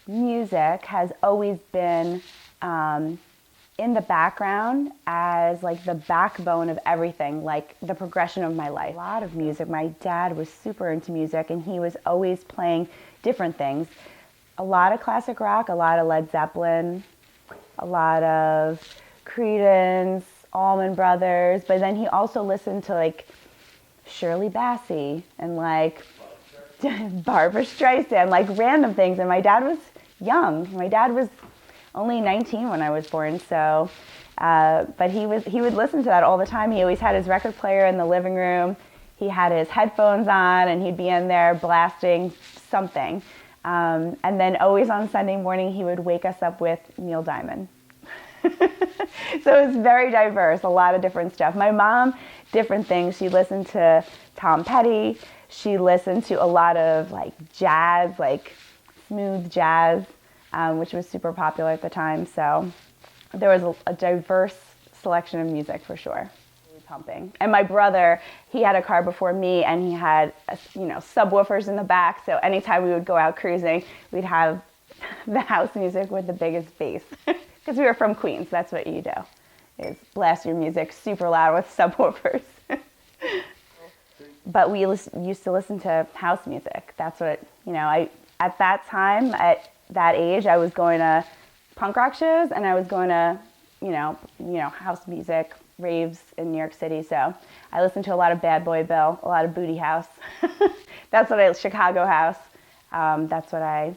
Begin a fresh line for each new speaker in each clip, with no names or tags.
music has always been in the background as like the backbone of everything, like the progression of my life. A lot of music. My dad was super into music and he was always playing different things. A lot of classic rock, a lot of Led Zeppelin, a lot of Creedence, Allman Brothers, but then he also listened to like Shirley Bassey and like Barbra Streisand, like random things. And my dad was young. My dad was only 19 when I was born, so, but he would listen to that all the time. He always had his record player in the living room. He had his headphones on and he'd be in there blasting something. And then always on Sunday morning, he would wake us up with Neil Diamond. So it was very diverse, a lot of different stuff. My mom, different things. She listened to Tom Petty. She listened to a lot of like jazz, like smooth jazz, which was super popular at the time. So there was a diverse selection of music for sure. Pumping. And my brother, he had a car before me and he had, subwoofers in the back. So anytime we would go out cruising, we'd have the house music with the biggest bass. Because we were from Queens, that's what you do, is blast your music super loud with subwoofers. But we used to listen to house music. That's what, at that time, at that age, I was going to punk rock shows and I was going to, house music, raves in New York City. So I listened to a lot of Bad Boy Bill, a lot of Booty House. Chicago House. That's what I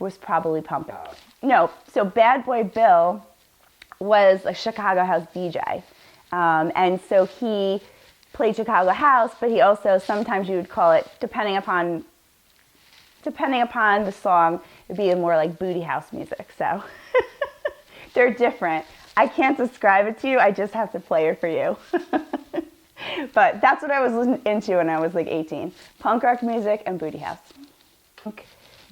was probably pumping. No, so Bad Boy Bill was a Chicago House DJ. And so he played Chicago House, but he also, sometimes you would call it, depending upon the song, it'd be more like booty house music. So they're different. I can't describe it to you. I just have to play it for you. But that's what I was into when I was like 18. Punk rock music and booty house.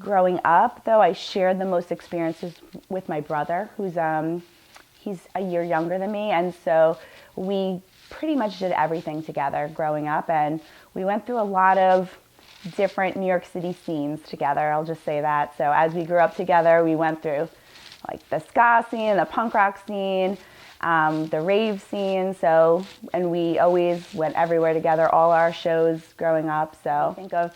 Growing up, though, I shared the most experiences with my brother, he's a year younger than me. And so we pretty much did everything together growing up. And we went through a lot of different New York City scenes together. I'll just say that. So as we grew up together, we went through like the ska scene, the punk rock scene, the rave scene. So, and we always went everywhere together, all our shows growing up. So I think of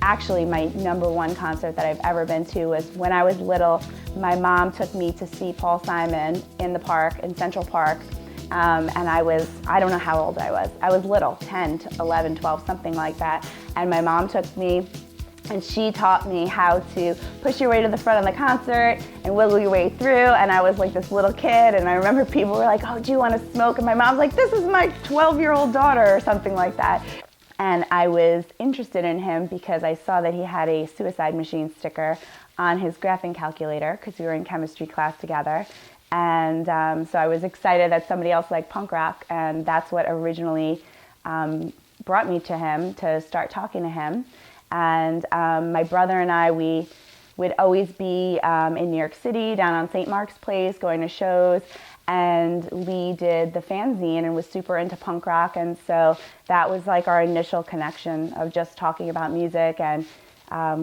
actually my number one concert that I've ever been to was when I was little. My mom took me to see Paul Simon in the park, in Central Park. And I don't know how old I was. I was little, 10 to 11, 12, something like that. And my mom took me and she taught me how to push your way to the front of the concert and wiggle your way through. And I was like this little kid, and I remember people were like, oh, do you want to smoke? And my mom's like, this is my 12-year-old daughter, or something like that. And I was interested in him because I saw that he had a suicide machine sticker on his graphing calculator because we were in chemistry class together. And so I was excited that somebody else liked punk rock, and that's what originally brought me to him, to start talking to him. And my brother and I, we would always be in New York City, down on St. Mark's Place, going to shows. And we did the fanzine and was super into punk rock. And so that was like our initial connection of just talking about music. And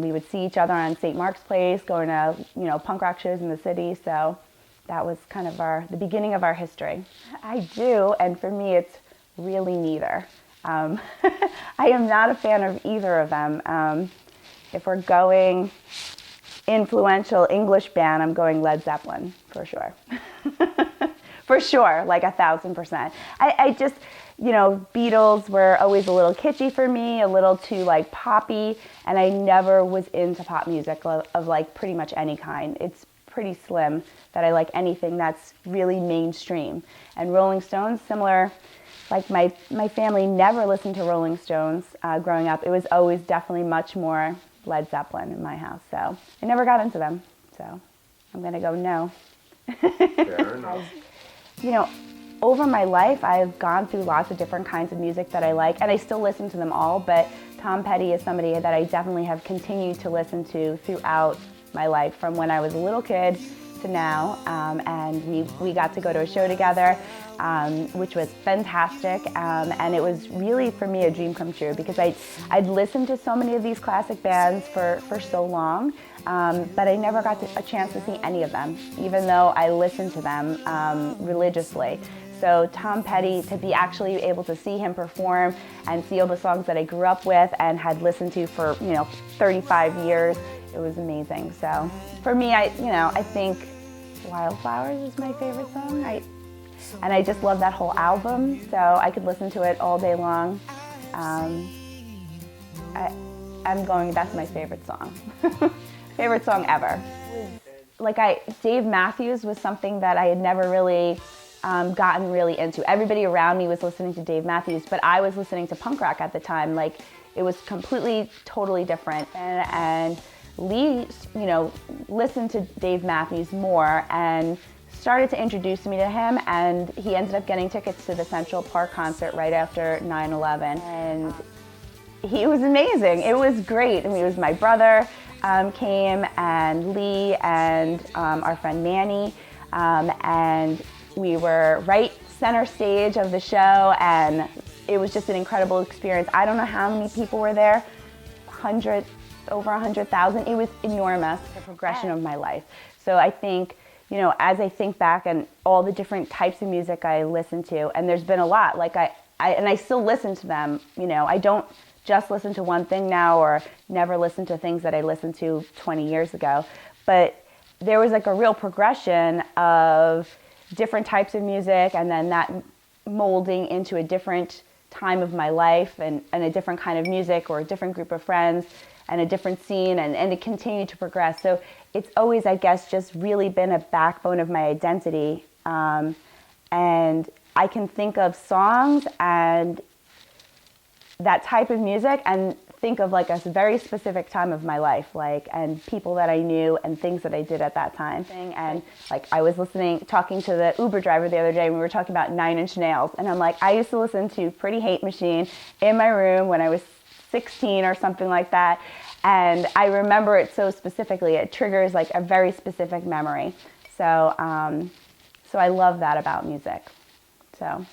we would see each other on St. Mark's Place, going to, punk rock shows in the city. So that was kind of the beginning of our history. I do, and for me, it's really neither. I am not a fan of either of them. If we're going influential English band, I'm going Led Zeppelin, for sure. For sure, like 1,000%. I just, Beatles were always a little kitschy for me, a little too like poppy, and I never was into pop music of like pretty much any kind. It's pretty slim that I like anything that's really mainstream. And Rolling Stones, similar. Like my family never listened to Rolling Stones growing up. It was always definitely much more Led Zeppelin in my house. So I never got into them. So I'm going to go no.
Fair enough.
Over my life, I've gone through lots of different kinds of music that I like, and I still listen to them all, but Tom Petty is somebody that I definitely have continued to listen to throughout my life, from when I was a little kid to now, and we got to go to a show together, which was fantastic, and it was really for me a dream come true because I'd listened to so many of these classic bands for so long, but I never got a chance to see any of them, even though I listened to them religiously. So Tom Petty, to be actually able to see him perform and see all the songs that I grew up with and had listened to for 35 years, it was amazing. So for me, I think Wildflowers is my favorite song. And I just love that whole album, so I could listen to it all day long. That's my favorite song. Favorite song ever. Dave Matthews was something that I had never really gotten really into. Everybody around me was listening to Dave Matthews, but I was listening to punk rock at the time. It was completely, totally different. And Lee, listened to Dave Matthews more and started to introduce me to him, and he ended up getting tickets to the Central Park concert right after 9/11. And he was amazing. It was great. I mean, it was my brother came, and Lee, and our friend Manny, and we were right center stage of the show, and it was just an incredible experience. I don't know how many people were there, over 100,000. It was enormous, the progression of my life. So I think, as I think back and all the different types of music I listen to, and there's been a lot, I still listen to them. I don't just listen to one thing now or never listen to things that I listened to 20 years ago, but there was a real progression of different types of music, and then that molding into a different time of my life and a different kind of music or a different group of friends and a different scene, and it continued to progress. So it's always, I guess, just really been a backbone of my identity. And I can think of songs and that type of music and think of a very specific time of my life, and people that I knew and things that I did at that time. And I was talking to the Uber driver the other day, and we were talking about 9 Inch Nails, and I'm I used to listen to Pretty Hate Machine in my room when I was 16 or something like that, and I remember it so specifically. It triggers a very specific memory. So I love that about music. So.